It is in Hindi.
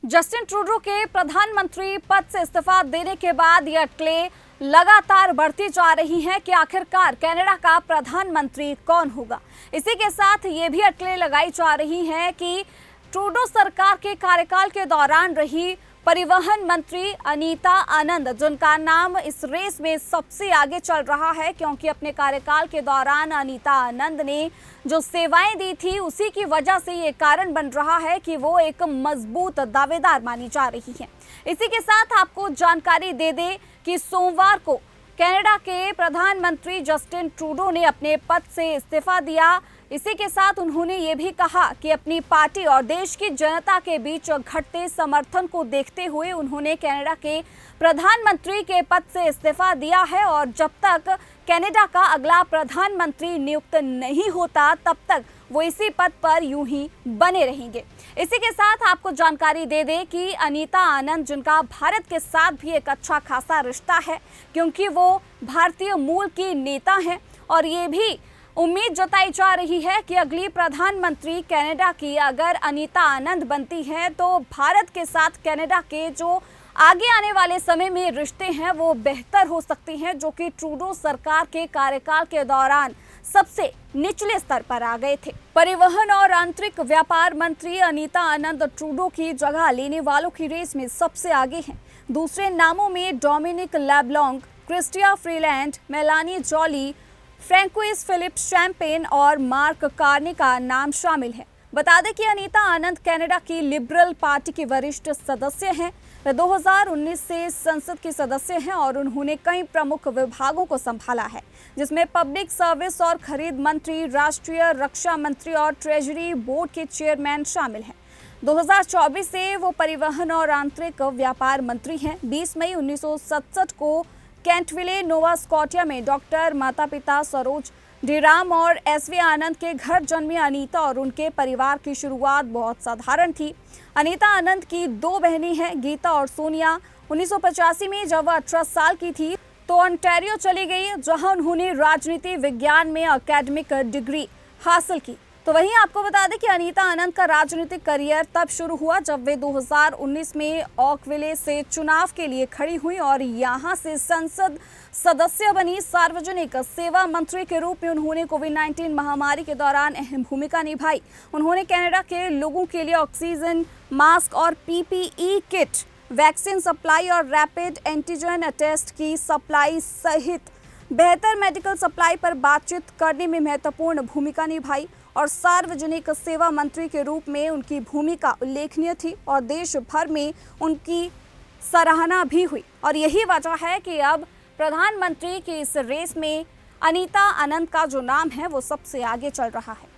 जस्टिन ट्रूडो के प्रधानमंत्री पद से इस्तीफा देने के बाद ये अटकलें लगातार बढ़ती जा रही हैं कि आखिरकार कनाडा का प्रधानमंत्री कौन होगा। इसी के साथ ये भी अटकलें लगाई जा रही हैं कि ट्रूडो सरकार के कार्यकाल के दौरान रही परिवहन मंत्री अनीता आनंद, जिनका नाम इस रेस में सबसे आगे चल रहा है, क्योंकि अपने कार्यकाल के दौरान अनीता आनंद ने जो सेवाएं दी थी उसी की वजह से ये कारण बन रहा है कि वो एक मजबूत दावेदार मानी जा रही हैं। इसी के साथ आपको जानकारी दे दें कि सोमवार को कनाडा के प्रधानमंत्री जस्टिन ट्रूडो ने अपने पद से इस्तीफा दिया। इसी के साथ उन्होंने ये भी कहा कि अपनी पार्टी और देश की जनता के बीच घटते समर्थन को देखते हुए उन्होंने कनाडा के प्रधानमंत्री के पद से इस्तीफा दिया है और जब तक कनाडा का अगला प्रधानमंत्री नियुक्त नहीं होता तब तक वो इसी पद पर यूं ही बने रहेंगे। इसी के साथ आपको जानकारी दे दें कि अनीता आनंद, जिनका भारत के साथ भी एक अच्छा खासा रिश्ता है क्योंकि वो भारतीय मूल की नेता हैं, और ये भी उम्मीद जताई जा रही है कि अगली प्रधानमंत्री कनाडा की अगर अनीता आनंद बनती है तो भारत के साथ कनाडा के जो आगे आने वाले समय में रिश्ते हैं वो बेहतर हो सकते हैं, जो कि ट्रूडो सरकार के कार्यकाल के दौरान सबसे निचले स्तर पर आ गए थे। परिवहन और आंतरिक व्यापार मंत्री अनीता आनंद ट्रूडो की जगह लेने वालों की रेस में सबसे आगे हैं। दूसरे नामों में Dominic LeBlanc, Chrystia Freeland, Melanie Joly, Francois Philippe Champagne और मार्क कार्ने का नाम शामिल है। बता दें कि अनीता आनंद कनाडा की लिबरल पार्टी की वरिष्ठ सदस्य हैं। वे 2019 से संसद की सदस्य हैं और उन्होंने कई प्रमुख विभागों को संभाला है, जिसमें पब्लिक सर्विस और खरीद मंत्री, राष्ट्रीय रक्षा मंत्री और ट्रेजरी बोर्ड के चेयरमैन शामिल हैं। 2024 से वो परिवहन और आंतरिक व्यापार मंत्री हैं। 20 मई 1967 को कैंटविले, नोवा स्कॉटिया में डॉक्टर माता पिता सरोज डीराम और एसवी आनंद के घर जन्मी अनीता और उनके परिवार की शुरुआत बहुत साधारण थी। अनीता आनंद की दो बहनें हैं, गीता और सोनिया। 1985 में जब वह 18 साल की थी तो ओंटारियो चली गई, जहां उन्होंने राजनीति विज्ञान में एकेडमिक डिग्री हासिल की। तो वहीं आपको बता दें कि अनीता आनंद का राजनीतिक करियर तब शुरू हुआ जब वे 2019 में ओकविले से चुनाव के लिए खड़ी हुई और यहां से संसद सदस्य बनी। सार्वजनिक सेवा मंत्री के रूप में उन्होंने कोविड-19 महामारी के दौरान अहम भूमिका निभाई। उन्होंने कनाडा के लोगों के लिए ऑक्सीजन, मास्क और पीपीई किट, वैक्सीन सप्लाई और रैपिड एंटीजन टेस्ट की सप्लाई सहित बेहतर मेडिकल सप्लाई पर बातचीत करने में महत्वपूर्ण भूमिका निभाई और सार्वजनिक सेवा मंत्री के रूप में उनकी भूमिका उल्लेखनीय थी और देश भर में उनकी सराहना भी हुई। और यही वजह है कि अब प्रधानमंत्री की इस रेस में अनीता आनंद का जो नाम है वो सबसे आगे चल रहा है।